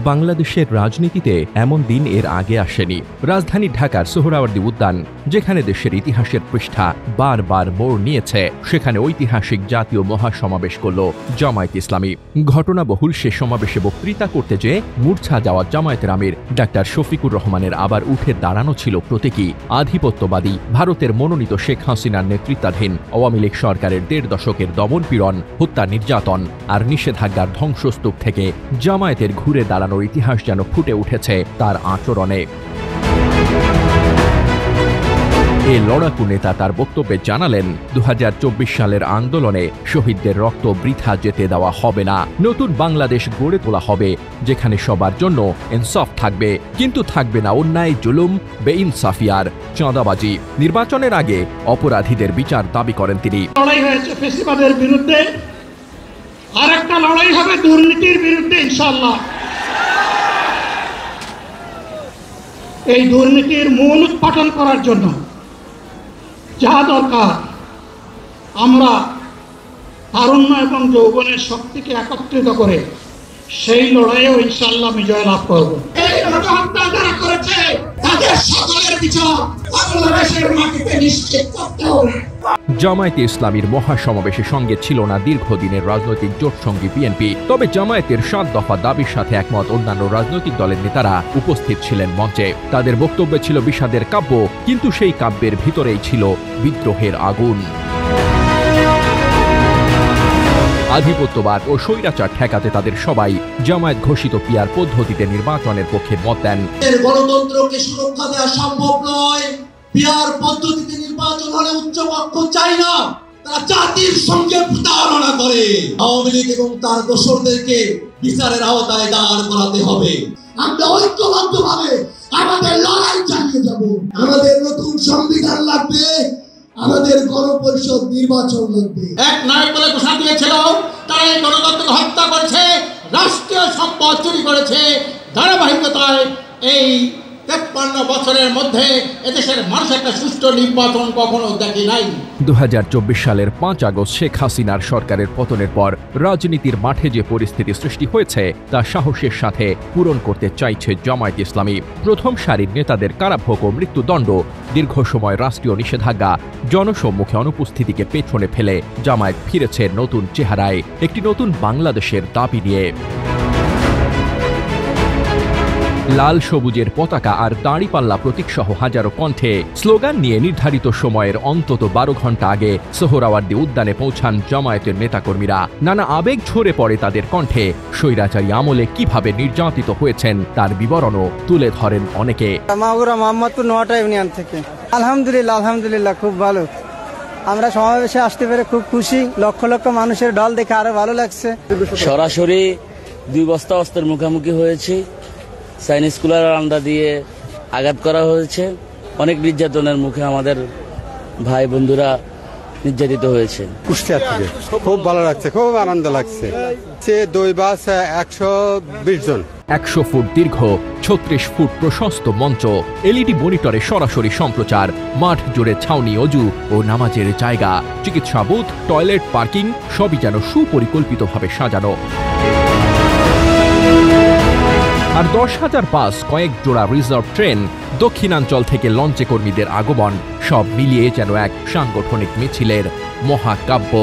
বাংলাদেশের রাজনীতিতে এমন দিন এর আগে আসেনি। রাজধানী ঢাকার সোহরাওয়ার্দী উদ্যান, যেখানে দেশের ইতিহাসের পৃষ্ঠা বারবার মোড় নিয়েছে, সেখানে ঐতিহাসিক জাতীয় মহাসমাবেশ করল জামায়াত ইসলামী। ঘটনাবহুল সে সমাবেশে বক্তৃতা করতে যেয়ে মূর্ছা যাওয়া জামায়াতের আমির ডাক্তার শফিকুর রহমানের আবার উঠে দাঁড়ানো ছিল প্রতীকী আধিপত্যবাদী ভারতের মনোনীত শেখ হাসিনার নেতৃত্বাধীন আওয়ামী লীগ সরকারের ১.৫ দশকের দমনপীড়ন, হত্যা, নির্যাতন আর নিষেধাজ্ঞার ধ্বংসস্তূপ থেকে জামায়াতের ঘুরে দাঁড়ানোর ইতিহাস যেন ফুটে উঠেছে তার আচরণে। এ লড়াকু নেতা তার বক্তব্যে জানালেন, ২০২৪ সালের আন্দোলনে শহীদদের রক্ত বৃথা যেতে দেওয়া হবে না। নতুন বাংলাদেশ গড়ে তোলা হবে, যেখানে সবার জন্য ইনসাফ থাকবে, কিন্তু থাকবে না অন্যায়, জুলুম, বেইনসাফি আর চাঁদাবাজি। নির্বাচনের আগে অপরাধীদের বিচার দাবি করেন তিনি। লড়াই হয়েছে ফ্যাসিবাদের বিরুদ্ধে, আর একটা লড়াই হবে দুর্নীতির বিরুদ্ধে ইনশাআল্লাহ। এই দুর্নীতির মূল উৎপাটন করার জন্য যা দরকার, আমরা তারুণ্য এবং যৌবনের শক্তিকে একত্রিত করে সেই লড়াইয়েও ইনশাআল্লাহ বিজয় লাভ করব। এই হত্যা যারা করেছে তাদের সকলের বিচার বাংলাদেশের মাটিতে নিশ্চিত করতে হবে। জামায়াতে ইসলামীর মহাসমাবেশের সঙ্গে ছিল না দীর্ঘদিনের রাজনৈতিক জোটসঙ্গী বিএনপি। তবে জামায়াতের ৭ দফা দাবির সাথে একমত অন্যান্য রাজনৈতিক দলের নেতারা উপস্থিত ছিলেন মঞ্চে। তাদের বক্তব্যে ছিল বিষাদের কাব্য, কিন্তু সেই কাব্যের ভিতরেই ছিল বিদ্রোহের আগুন। আধিপত্যবাদ ও স্বৈরাচার ঠেকাতে তাদের সবাই জামায়াত ঘোষিত পিয়ার পদ্ধতিতে নির্বাচনের পক্ষে মত দেন। গণতন্ত্রকে সুরক্ষা দেওয়া সম্ভব নয়, পিয়ার পদ্ধতিতে নির্বাচন হলে উচ্চপক্ষ চাই না, তারা জাতির সঙ্গে প্রতারণা করে। আওয়ামী লীগ এবং তার দোসরদেরকে বিচারের আওতায় দাঁড় করাতে হবে। আমরা ঐক্যবদ্ধভাবে আমাদের লড়াই চালিয়ে যাব। আমাদের নতুন সংবিধান লাগবে, আমাদের গণপরিষদ নির্বাচন লাগবে। এক নায়ক বলে ঘোষণা দিয়েছিল, তারা এই গণতন্ত্রকে হত্যা করেছে, রাষ্ট্রীয় সম্পদ চুরি করেছে। ধারাবাহিকতায় এই ৫৩ বছরের মধ্যে এদেশের মানুষ একটা সুষ্ঠু নির্বাচন কখনো দেখে নাই। ২০২৪ সালের ৫ আগস্ট শেখ হাসিনার সরকারের পতনের পর রাজনীতির মাঠে যে পরিস্থিতি সৃষ্টি হয়েছে তা সাহসের সাথে পূরণ করতে চাইছে জামায়াত ইসলামী। প্রথম সারির নেতাদের কারাভোগ ও মৃত্যুদণ্ড, দীর্ঘ সময় রাষ্ট্রীয় নিষেধাজ্ঞা, জনসম্মুখে অনুপস্থিতিকে পেছনে ফেলে জামায়াত ফিরেছে নতুন চেহারায়, একটি নতুন বাংলাদেশের দাবি নিয়ে। লাল সবুজের পতাকা আর দাঁড়িপাল্লা প্রতীকসহ হাজারো কণ্ঠে স্লোগান নিয়ে নির্ধারিত সময়ের অন্তত ১২ ঘণ্টা আগে সোহরাওয়ার্দী উদ্যানে পৌঁছান জামায়াতের নেতাকর্মীরা। নানা আবেগ ঝরে পড়ে তাদের কণ্ঠে। স্বৈরাচারী আমলে কিভাবে নির্যাতিত হয়েছেন তার বিবরণও তুলে ধরেন অনেকে। মাগুরা মোহাম্মদপুর নোয়াটা ইউনিয়ন থেকে। আলহামদুলিল্লাহ খুব ভালো। আমরা সমাবেশে আসতে পেরে খুব খুশি। লক্ষ লক্ষ মানুষের ঢল দেখে আরো ভালো লাগছে। সরাসরি ২ বস্তা অস্ত্রের মুখোমুখি হয়েছি। চাইনিজ কুলার আন্ডা দিয়ে আঘাত করা হয়েছে। অনেক নির্যাতনের মুখে আমাদের ভাই বন্ধুরা নির্যাতিত হয়েছে। কুষ্টিয়া থেকে খুব ভালো লাগছে, খুব আনন্দ লাগছে। 2 বাস 120 জন। ১০০ ফুট দীর্ঘ, ৩৬ ফুট প্রশস্ত মঞ্চ, এলইডি মনিটরে সরাসরি সম্প্রচার, মাঠ জুড়ে ছাউনি, অজু ও নামাজের জায়গা, চিকিৎসা বুথ, টয়লেট, পার্কিং সবই যেন সুপরিকল্পিতভাবে সাজানো। আর ১০,০০০ বাস, কয়েক জোড়া রিজার্ভ ট্রেন, দক্ষিণাঞ্চল থেকে লঞ্চে কর্মীদের আগমন, সব মিলিয়ে যেন এক সাংগঠনিক মিছিলের মহাকাব্য।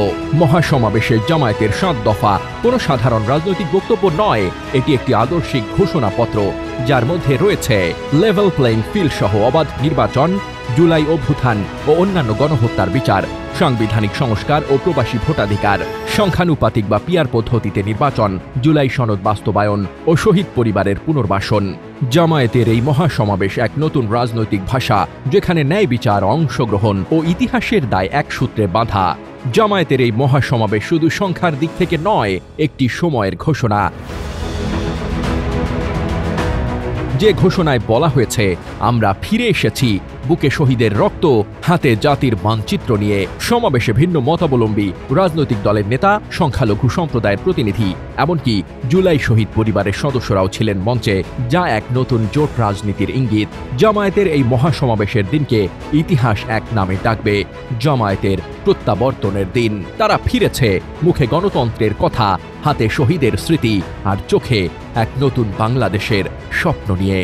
মহাসমাবেশে জামায়াতের ৭ দফা কোনো সাধারণ রাজনৈতিক বক্তব্য নয়, এটি একটি আদর্শিক ঘোষণাপত্র, যার মধ্যে রয়েছে লেভেল প্লেইং ফিল্ড সহ অবাধ নির্বাচন, জুলাই অভ্যুত্থান ও অন্যান্য গণহত্যার বিচার, সাংবিধানিক সংস্কার ও প্রবাসী ভোটাধিকার, সংখ্যানুপাতিক বা পিয়ার পদ্ধতিতে নির্বাচন, জুলাই সনদ বাস্তবায়ন ও শহীদ পরিবারের পুনর্বাসন। জামায়াতের এই মহাসমাবেশ এক নতুন রাজনৈতিক ভাষা, যেখানে ন্যায় বিচার, অংশগ্রহণ ও ইতিহাসের দায় এক সূত্রে বাঁধা। জামায়াতের এই মহাসমাবেশ শুধু সংখ্যার দিক থেকে নয়, একটি সময়ের ঘোষণা। যে ঘোষণায় বলা হয়েছে, আমরা ফিরে এসেছি বুকে শহীদের রক্ত, হাতে জাতির মানচিত্র নিয়ে সমাবেশে ভিন্ন মতাবলম্বী রাজনৈতিক দলের নেতা, সংখ্যালঘু সম্প্রদায়ের প্রতিনিধি, এমনকি জুলাই শহীদ পরিবারের সদস্যরাও ছিলেন মঞ্চে, যা এক নতুন জোট রাজনীতির ইঙ্গিত। জামায়াতের এই মহাসমাবেশের দিনকে ইতিহাস এক নামে ডাকবে, জামায়াতের প্রত্যাবর্তনের দিন। তারা ফিরেছে, মুখে গণতন্ত্রের কথা, হাতে শহীদের স্মৃতি, আর চোখে এক নতুন বাংলাদেশের স্বপ্ন নিয়ে।